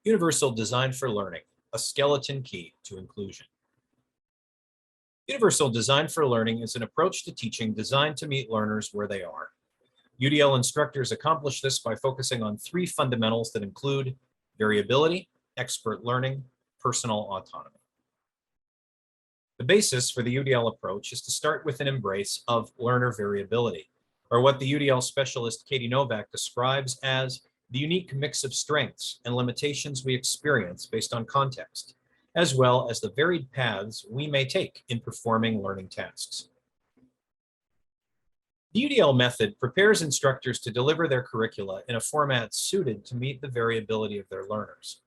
Universal Design for Learning, a skeleton key to inclusion. Universal Design for Learning is an approach to teaching designed to meet learners where they are. UDL instructors accomplish this by focusing on three fundamentals that include variability, expert learning, personal autonomy. The basis for the UDL approach is to start with an embrace of learner variability, or what the UDL specialist Katie Novak describes as the unique mix of strengths and limitations we experience based on context, as well as the varied paths we may take in performing learning tasks. The UDL method prepares instructors to deliver their curricula in a format suited to meet the variability of their learners,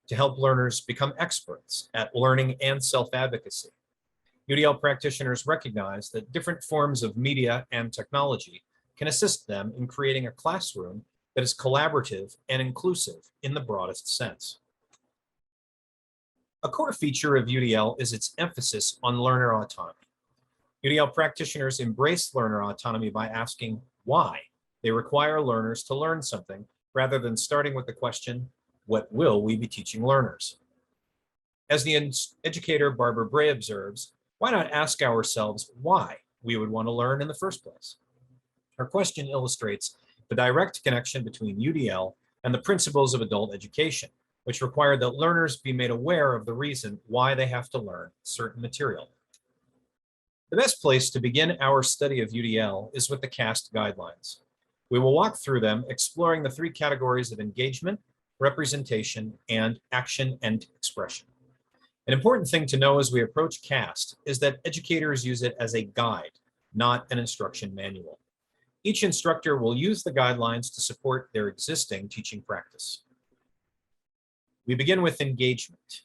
to help learners become experts at learning and self-advocacy. UDL practitioners recognize that different forms of media and technology can assist them in creating a classroom that is collaborative and inclusive in the broadest sense. A core feature of UDL is its emphasis on learner autonomy. UDL practitioners embrace learner autonomy by asking why they require learners to learn something, rather than starting with the question, what will we be teaching learners? As the educator Barbara Bray observes, why not ask ourselves why we would want to learn in the first place? Her question illustrates the direct connection between UDL and the principles of adult education, which require that learners be made aware of the reason why they have to learn certain material. The best place to begin our study of UDL is with the CAST guidelines. We will walk through them, exploring the three categories of engagement, representation, and action and expression. An important thing to know as we approach CAST is that educators use it as a guide, not an instruction manual. Each instructor will use the guidelines to support their existing teaching practice. We begin with engagement,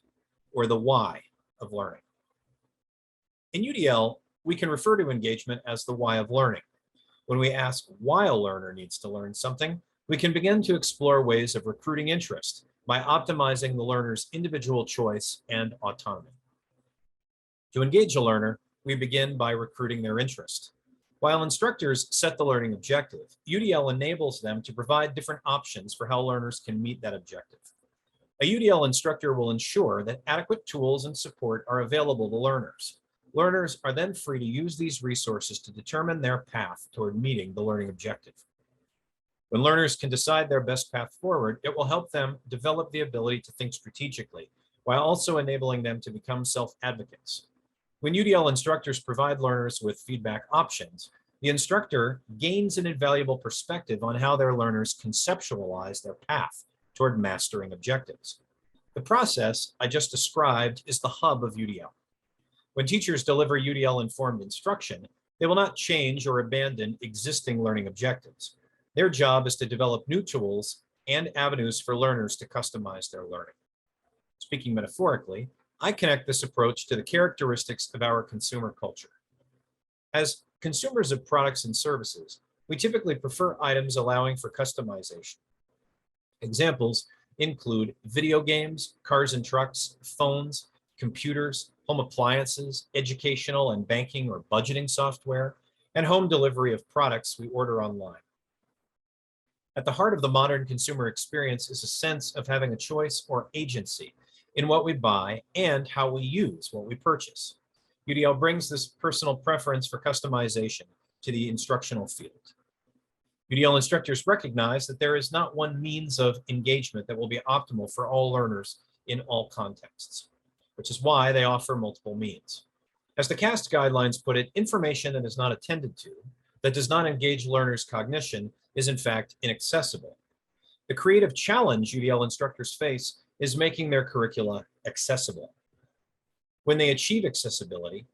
or the why of learning. In UDL, we can refer to engagement as the why of learning. When we ask why a learner needs to learn something, we can begin to explore ways of recruiting interest by optimizing the learner's individual choice and autonomy. To engage a learner, we begin by recruiting their interest. While instructors set the learning objective, UDL enables them to provide different options for how learners can meet that objective. A UDL instructor will ensure that adequate tools and support are available to learners. Learners are then free to use these resources to determine their path toward meeting the learning objective. When learners can decide their best path forward, it will help them develop the ability to think strategically, while also enabling them to become self-advocates. When UDL instructors provide learners with feedback options, the instructor gains an invaluable perspective on how their learners conceptualize their path toward mastering objectives. The process I just described is the hub of UDL. When teachers deliver UDL-informed instruction, they will not change or abandon existing learning objectives. Their job is to develop new tools and avenues for learners to customize their learning. Speaking metaphorically, I connect this approach to the characteristics of our consumer culture. As consumers of products and services, we typically prefer items allowing for customization. Examples include video games, cars and trucks, phones, computers, home appliances, educational and banking or budgeting software, and home delivery of products we order online. At the heart of the modern consumer experience is a sense of having a choice or agency in what we buy and how we use what we purchase. UDL brings this personal preference for customization to the instructional field. UDL instructors recognize that there is not one means of engagement that will be optimal for all learners in all contexts, which is why they offer multiple means. As the CAST guidelines put it, information that is not attended to, that does not engage learners' cognition, is in fact inaccessible. The creative challenge UDL instructors face is making their curricula accessible. When they achieve accessibility,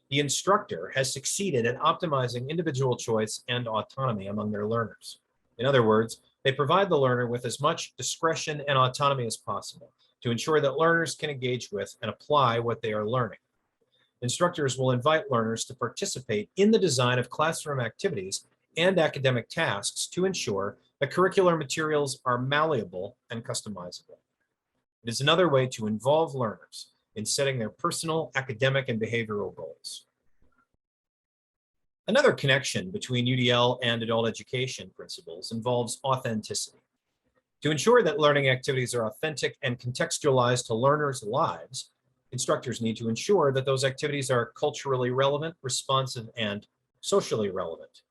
the instructor has succeeded at optimizing individual choice and autonomy among their learners. In other words, they provide the learner with as much discretion and autonomy as possible to ensure that learners can engage with and apply what they are learning. Instructors will invite learners to participate in the design of classroom activities and academic tasks to ensure that curricular materials are malleable and customizable. It is another way to involve learners in setting their personal, academic, and behavioral goals. Another connection between UDL and adult education principles involves authenticity. To ensure that learning activities are authentic and contextualized to learners' lives, instructors need to ensure that those activities are culturally relevant, responsive, and socially relevant,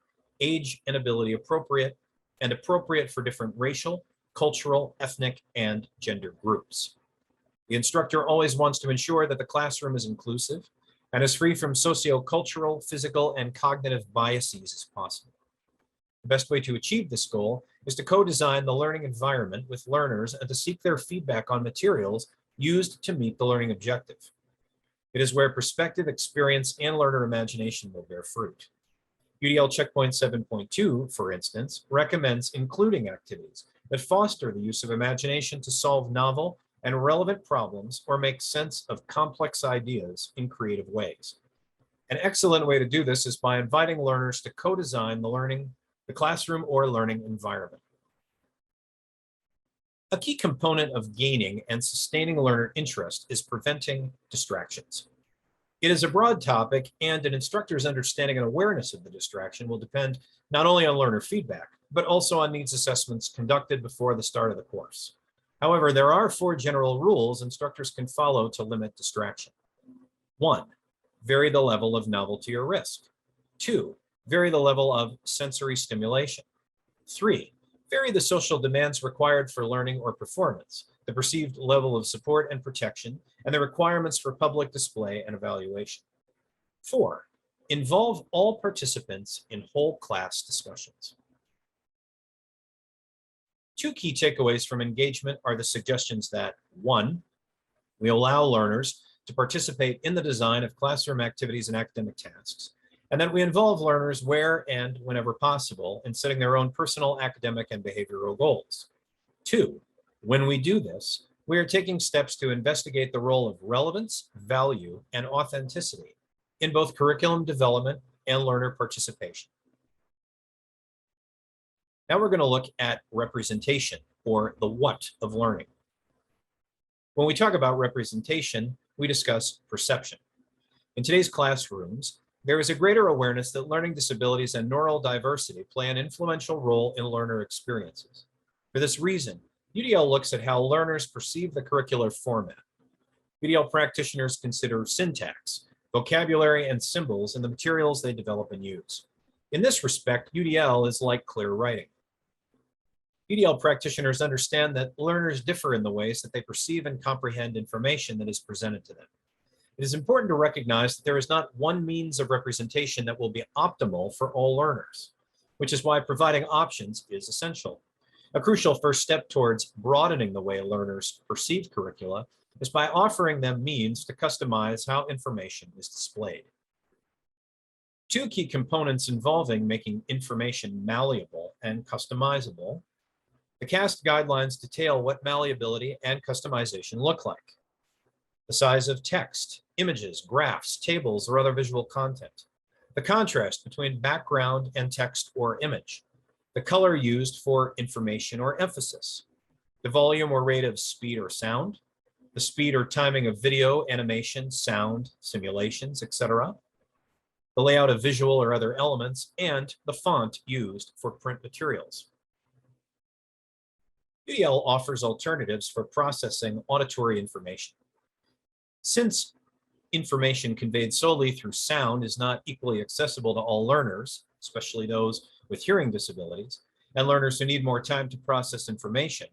age and ability appropriate, and appropriate for different racial, cultural, ethnic, and gender groups. The instructor always wants to ensure that the classroom is inclusive and as free from sociocultural, physical, and cognitive biases as possible. The best way to achieve this goal is to co-design the learning environment with learners and to seek their feedback on materials used to meet the learning objective. It is where perspective, experience, and learner imagination will bear fruit. UDL Checkpoint 7.2, for instance, recommends including activities that foster the use of imagination to solve novel and relevant problems or make sense of complex ideas in creative ways. An excellent way to do this is by inviting learners to co-design the classroom or learning environment. A key component of gaining and sustaining learner interest is preventing distractions. It is a broad topic, and an instructor's understanding and awareness of the distraction will depend not only on learner feedback, but also on needs assessments conducted before the start of the course. However, there are 4 general rules instructors can follow to limit distraction. 1, vary the level of novelty or risk. 2, vary the level of sensory stimulation. 3, vary the social demands required for learning or performance, the perceived level of support and protection, and the requirements for public display and evaluation. 4, involve all participants in whole class discussions. 2 key takeaways from engagement are the suggestions that 1, we allow learners to participate in the design of classroom activities and academic tasks, and that we involve learners where and whenever possible in setting their own personal, academic, and behavioral goals. 2, when we do this, we are taking steps to investigate the role of relevance, value, and authenticity in both curriculum development and learner participation. Now we're going to look at representation, or the what of learning. When we talk about representation, we discuss perception. In today's classrooms, there is a greater awareness that learning disabilities and neurodiversity play an influential role in learner experiences. For this reason, UDL looks at how learners perceive the curricular format. UDL practitioners consider syntax, vocabulary, and symbols in the materials they develop and use. In this respect, UDL is like clear writing. UDL practitioners understand that learners differ in the ways that they perceive and comprehend information that is presented to them. It is important to recognize that there is not one means of representation that will be optimal for all learners, which is why providing options is essential. A crucial first step towards broadening the way learners perceive curricula is by offering them means to customize how information is displayed. 2 key components involving making information malleable and customizable. The CAST guidelines detail what malleability and customization look like. The size of text, images, graphs, tables, or other visual content. The contrast between background and text or image. The color used for information or emphasis. The volume or rate of speed or sound. The speed or timing of video, animation, sound, simulations, etc. The layout of visual or other elements, and the font used for print materials. UDL offers alternatives for processing auditory information. Since information conveyed solely through sound is not equally accessible to all learners, especially those with hearing disabilities, and learners who need more time to process information,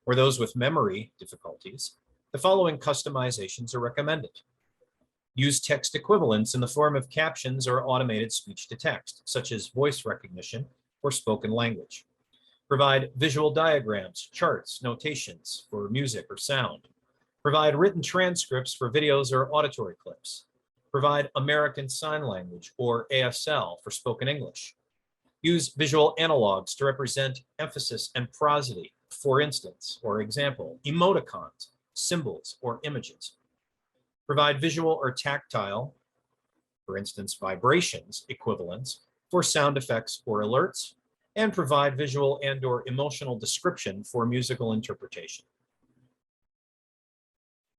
or those with memory difficulties, the following customizations are recommended. Use text equivalents in the form of captions or automated speech-to-text, such as voice recognition or spoken language. Provide visual diagrams, charts, notations for music or sound. Provide written transcripts for videos or auditory clips. Provide American Sign Language, or ASL, for spoken English. Use visual analogs to represent emphasis and prosody, for instance, or example, emoticons, symbols, or images. Provide visual or tactile, for instance, vibrations, equivalents for sound effects or alerts, and provide visual and/or emotional description for musical interpretation.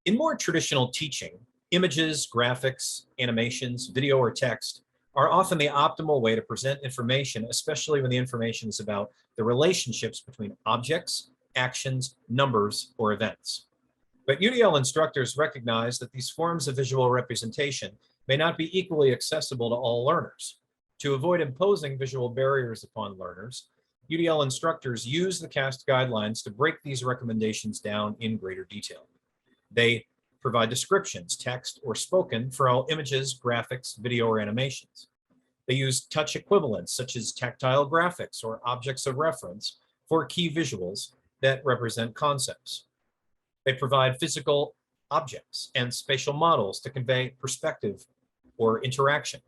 In more traditional teaching, images, graphics, animations, video, or text are often the optimal way to present information, especially when the information is about the relationships between objects actions, numbers, or events. But UDL instructors recognize that these forms of visual representation may not be equally accessible to all learners. To avoid imposing visual barriers upon learners, UDL instructors use the CAST guidelines to break these recommendations down in greater detail. They provide descriptions, text or spoken, for all images, graphics, video, or animations. They use touch equivalents such as tactile graphics or objects of reference for key visuals that represent concepts. They provide physical objects and spatial models to convey perspective or interaction.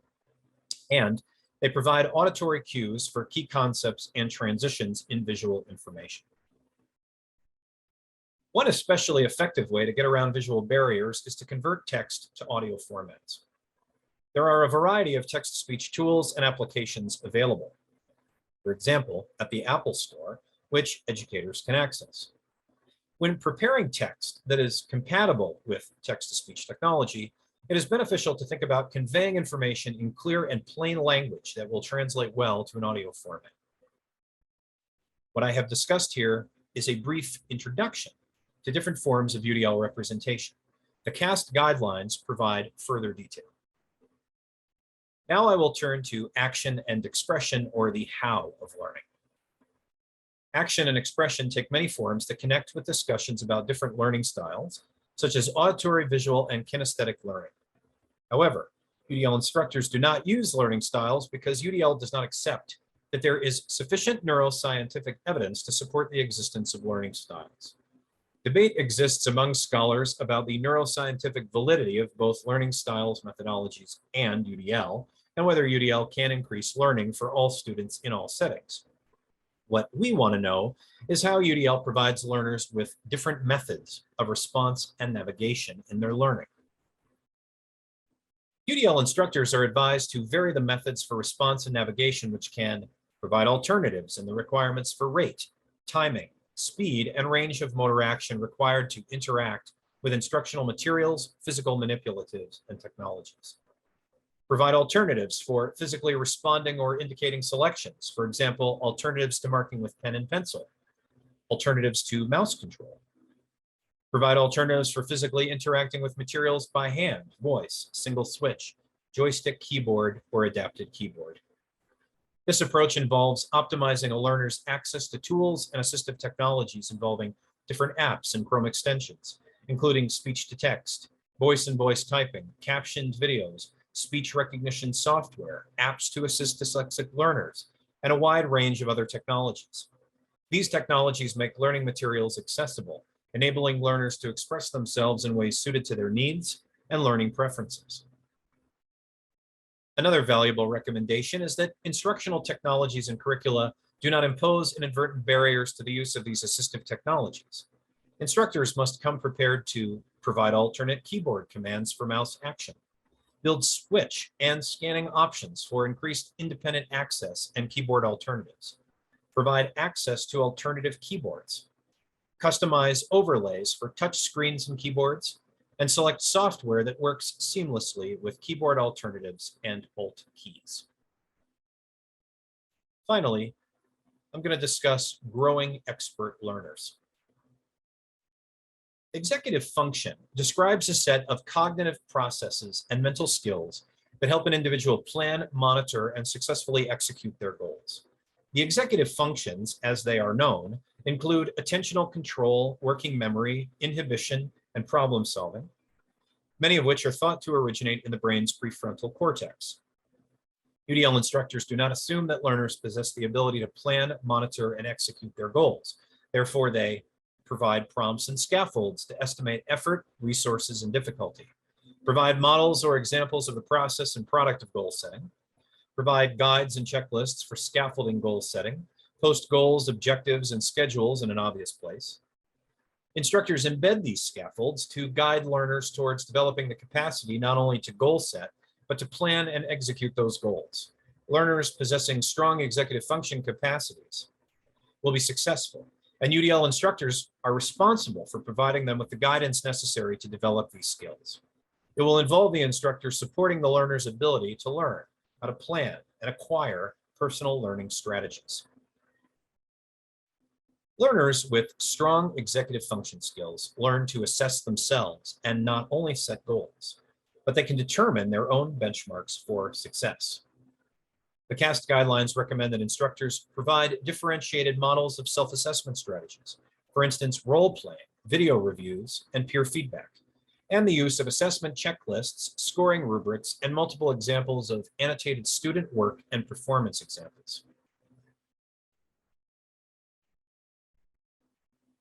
And they provide auditory cues for key concepts and transitions in visual information. One especially effective way to get around visual barriers is to convert text to audio formats. There are a variety of text-to-speech tools and applications available. For example, at the Apple Store, which educators can access. When preparing text that is compatible with text-to-speech technology, it is beneficial to think about conveying information in clear and plain language that will translate well to an audio format. What I have discussed here is a brief introduction to different forms of UDL representation. The CAST guidelines provide further detail. Now I will turn to action and expression, or the how of learning. Action and expression take many forms that connect with discussions about different learning styles, such as auditory, visual, and kinesthetic learning. However, UDL instructors do not use learning styles because UDL does not accept that there is sufficient neuroscientific evidence to support the existence of learning styles. Debate exists among scholars about the neuroscientific validity of both learning styles, methodologies, and UDL, and whether UDL can increase learning for all students in all settings. What we want to know is how UDL provides learners with different methods of response and navigation in their learning. UDL instructors are advised to vary the methods for response and navigation, which can provide alternatives in the requirements for rate, timing, speed, and range of motor action required to interact with instructional materials, physical manipulatives, and technologies. Provide alternatives for physically responding or indicating selections, for example, alternatives to marking with pen and pencil, alternatives to mouse control. Provide alternatives for physically interacting with materials by hand, voice, single switch, joystick keyboard, or adapted keyboard. This approach involves optimizing a learner's access to tools and assistive technologies involving different apps and Chrome extensions, including speech-to-text, voice and voice typing, captioned videos, speech recognition software, apps to assist dyslexic learners, and a wide range of other technologies. These technologies make learning materials accessible, enabling learners to express themselves in ways suited to their needs and learning preferences. Another valuable recommendation is that instructional technologies and curricula do not impose inadvertent barriers to the use of these assistive technologies. Instructors must come prepared to provide alternate keyboard commands for mouse action, build switch and scanning options for increased independent access and keyboard alternatives, provide access to alternative keyboards, customize overlays for touch screens and keyboards, and select software that works seamlessly with keyboard alternatives and Alt keys. Finally, I'm going to discuss growing expert learners. Executive function describes a set of cognitive processes and mental skills that help an individual plan, monitor, and successfully execute their goals. The executive functions, as they are known, include attentional control, working memory, inhibition, and problem solving, many of which are thought to originate in the brain's prefrontal cortex. UDL instructors do not assume that learners possess the ability to plan, monitor, and execute their goals. Therefore, they provide prompts and scaffolds to estimate effort, resources, and difficulty, provide models or examples of the process and product of goal setting, provide guides and checklists for scaffolding goal setting, post goals, objectives, and schedules in an obvious place. Instructors embed these scaffolds to guide learners towards developing the capacity not only to goal set, but to plan and execute those goals. Learners possessing strong executive function capacities will be successful, and UDL instructors are responsible for providing them with the guidance necessary to develop these skills. It will involve the instructor supporting the learner's ability to learn how to plan and acquire personal learning strategies. Learners with strong executive function skills learn to assess themselves and not only set goals, but they can determine their own benchmarks for success. The CAST guidelines recommend that instructors provide differentiated models of self-assessment strategies, for instance, role-playing, video reviews, and peer feedback, and the use of assessment checklists, scoring rubrics, and multiple examples of annotated student work and performance examples.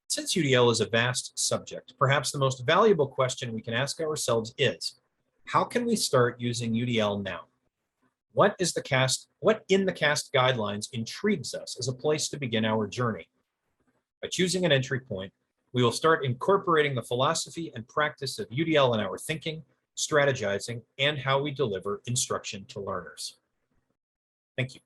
Since UDL is a vast subject, perhaps the most valuable question we can ask ourselves is, how can we start using UDL now? What in the CAST guidelines intrigues us as a place to begin our journey? By choosing an entry point, we will start incorporating the philosophy and practice of UDL in our thinking, strategizing, and how we deliver instruction to learners. Thank you.